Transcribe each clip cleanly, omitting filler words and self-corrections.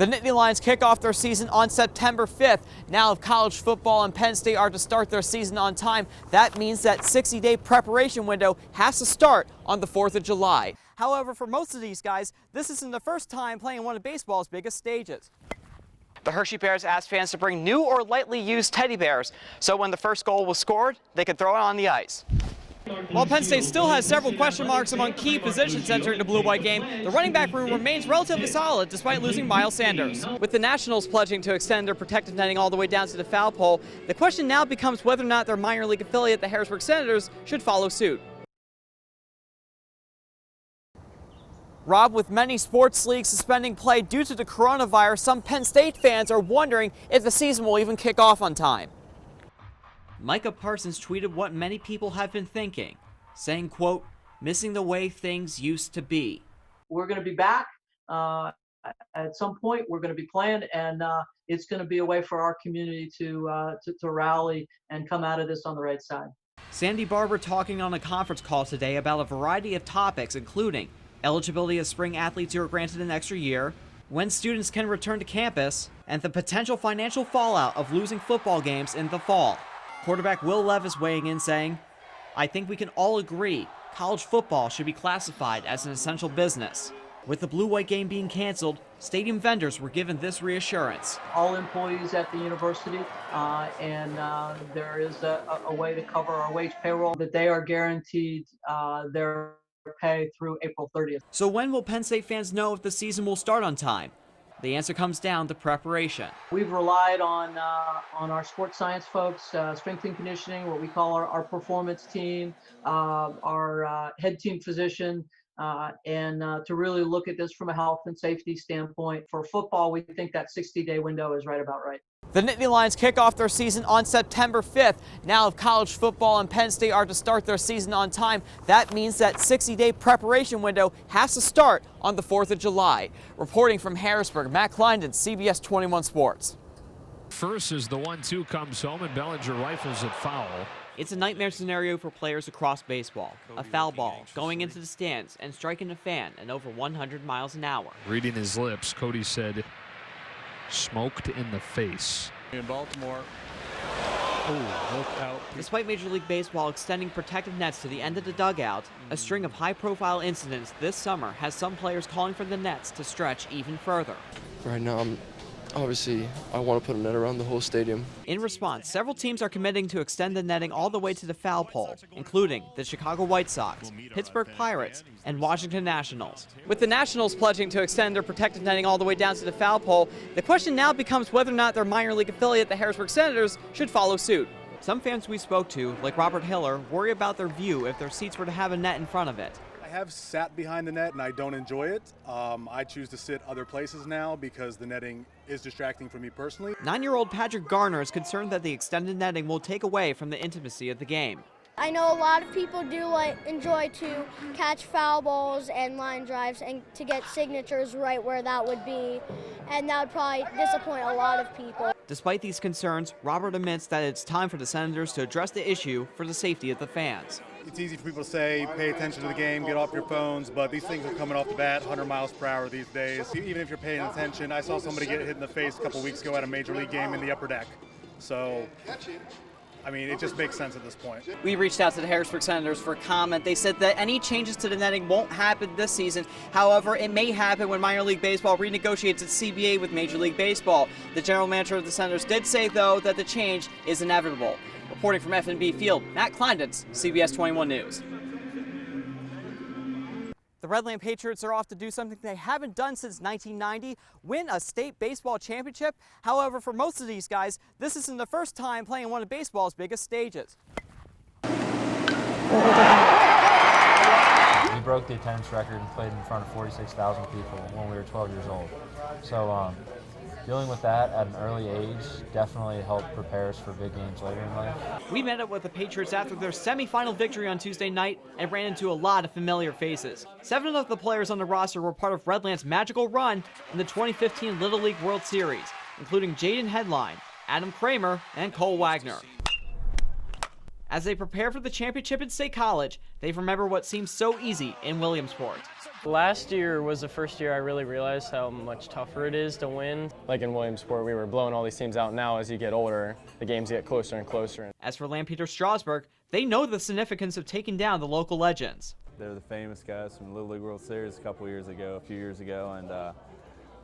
The Nittany Lions kick off their season on September 5th. Now, if college football and Penn State are to start their season on time, that means that 60-day preparation window has to start on the 4th of July. However, for most of these guys, this isn't the first time playing one of baseball's biggest stages. The Hershey Bears asked fans to bring new or lightly used teddy bears, so when the first goal was scored, they could throw it on the ice. While Penn State still has several question marks among key positions entering the blue-white game, the running back room remains relatively solid despite losing Miles Sanders. With the Nationals pledging to extend their protective netting all the way down to the foul pole, the question now becomes whether or not their minor league affiliate, the Harrisburg Senators, should follow suit. Rob, with many sports leagues suspending play due to the coronavirus, some Penn State fans are wondering if the season will even kick off on time. Micah Parsons tweeted what many people have been thinking, saying, quote, "Missing the way things used to be." We're going to be back at some point. We're going to be playing, and it's going to be a way for our community to rally and come out of this on the right side. Sandy Barber talking on a conference call today about a variety of topics, including eligibility of spring athletes who are granted an extra year, when students can return to campus, and the potential financial fallout of losing football games in the fall. Quarterback Will Levis weighing in saying, "I think we can all agree college football should be classified as an essential business." With the blue-white game being canceled, stadium vendors were given this reassurance. All employees at the university, and there is a way to cover our wage payroll, that they are guaranteed their pay through April 30th. So when will Penn State fans know if the season will start on time? The answer comes down to preparation. We've relied on our sports science folks, strength and conditioning, what we call our performance team, our head team physician, and to really look at this from a health and safety standpoint. For football, we think that 60-day window is right about right. The Nittany Lions kick off their season on September 5th. Now, if college football and Penn State are to start their season on time, that means that 60-day preparation window has to start on the 4th of July. Reporting from Harrisburg, Matt Klinedinst, CBS 21 Sports. First as the 1-2 comes home and Bellinger rifles it foul. It's a nightmare scenario for players across baseball. A foul ball going into the stands and striking a fan at over 100 miles an hour. Reading his lips, Cody said, "Smoked in the face." In Baltimore. Look out. Despite Major League Baseball extending protective nets to the end of the dugout, a string of high-profile incidents this summer has some players calling for the nets to stretch even further. Right now, obviously, I want to put a net around the whole stadium. In response, several teams are committing to extend the netting all the way to the foul pole, including the Chicago White Sox, Pittsburgh Pirates, and Washington Nationals. With the Nationals pledging to extend their protective netting all the way down to the foul pole, the question now becomes whether or not their minor league affiliate, the Harrisburg Senators, should follow suit. Some fans we spoke to, like Robert Hiller, worry about their view if their seats were to have a net in front of it. I have sat behind the net and I don't enjoy it. I choose to sit other places now because the netting is distracting for me personally. 9-year-old Patrick Garner is concerned that the extended netting will take away from the intimacy of the game. I know a lot of people do enjoy to catch foul balls and line drives and to get signatures right where that would be, and that would probably disappoint a lot of people. Despite these concerns, Robert admits that it's time for the Senators to address the issue for the safety of the fans. It's easy for people to say, pay attention to the game, get off your phones, but these things are coming off the bat 100 miles per hour these days. Even if you're paying attention, I saw somebody get hit in the face a couple weeks ago at a major league game in the upper deck. So, I mean, it just makes sense at this point. We reached out to the Harrisburg Senators for comment. They said that any changes to the netting won't happen this season. However, it may happen when minor league baseball renegotiates its CBA with Major League Baseball. The general manager of the Senators did say, though, that the change is inevitable. Reporting from F&B Field, Matt Klinedinst, CBS 21 News. The Redland Patriots are off to do something they haven't done since 1990, win a state baseball championship. However, for most of these guys, this isn't the first time playing one of baseball's biggest stages. We broke the attendance record and played in front of 46,000 people when we were 12 years old. So dealing with that at an early age definitely helped prepare us for big games later in life. We met up with the Patriots after their semifinal victory on Tuesday night and ran into a lot of familiar faces. 7 of the players on the roster were part of Redland's magical run in the 2015 Little League World Series, including Jaden Headline, Adam Kramer, and Cole Wagner. As they prepare for the championship in State College, they've remembered what seemed so easy in Williamsport. Last year was the first year I really realized how much tougher it is to win. Like in Williamsport, we were blowing all these teams out. Now, as you get older, the games get closer and closer. As for Lampeter Strasburg, they know the significance of taking down the local legends. They're the famous guys from the Little League World Series a few years ago, and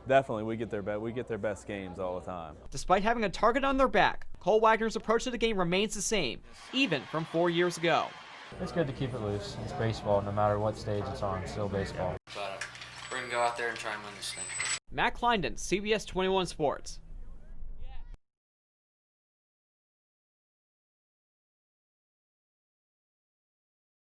definitely we get their best games all the time. Despite having a target on their back, Cole Wagner's approach to the game remains the same, even from 4 years ago. It's good to keep it loose. It's baseball, no matter what stage it's on, it's still baseball. But we're going to go out there and try and win this thing. Matt Klinedinst, CBS 21 Sports.